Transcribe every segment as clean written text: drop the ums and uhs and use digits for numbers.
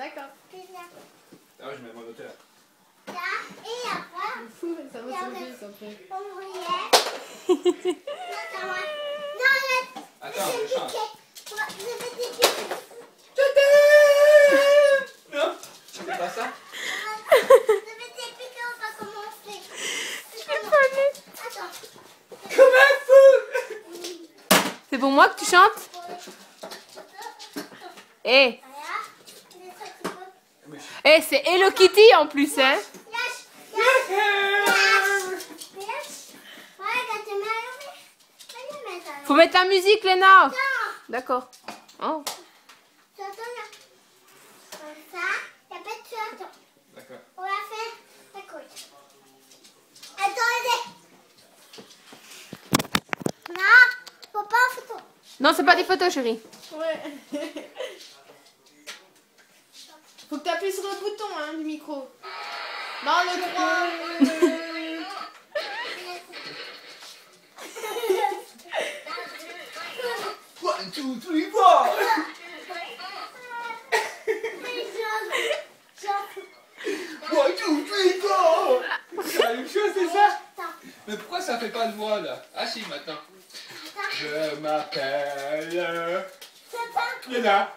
D'accord. Ah ouais, je mets mon hauteur. Là, et après, Ça va se lever, ça fait. on voyait. Non, Attends, je change. je vais t'épiquer. Je t'aime. Non, tu fais pas ça? Je vais t'expliquer, on va commencer. Attends. Comme un fou. C'est pour moi que tu chantes? Eh, eh, c'est Hello Kitty en plus, hein? Faut mettre la musique, Léna. D'accord. Oh. Comme ça, il n'y a pas de attends. D'accord. On va faire la côte. Attendez. Non, faut pas en photo. Non, c'est pas des photos, chérie. Ouais. Faut que tu appuies sur le bouton hein, du micro. Non, le 3. 1, 2, 3, 4. 1, 2, 3, 4. C'est la même chose, c'est ça? Mais pourquoi ça fait pas de voix là? Ah si, maintenant. Je m'appelle... Léna.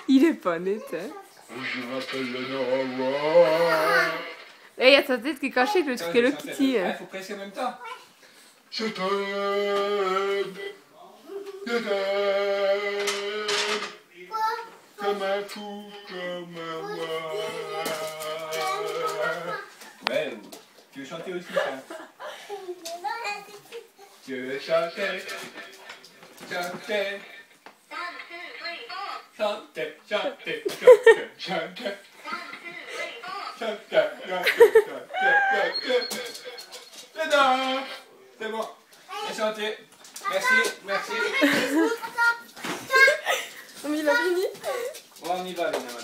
Il est pas net, hein? Je m'appelle Léna. Eh, il y a sa tête qui est cachée avec le truc Hello Kitty. Il faut presser en même temps. Je t'aime. Je t'aime. Comme un fou, comme un roi. Ouais, tu veux chanter aussi ça? Je veux chanter. Chanter. Chanter, chanter, chanter, chanter. C'est bon. Bien chanté. Merci, merci. Mais il a fini. Bon, on y va, Léna.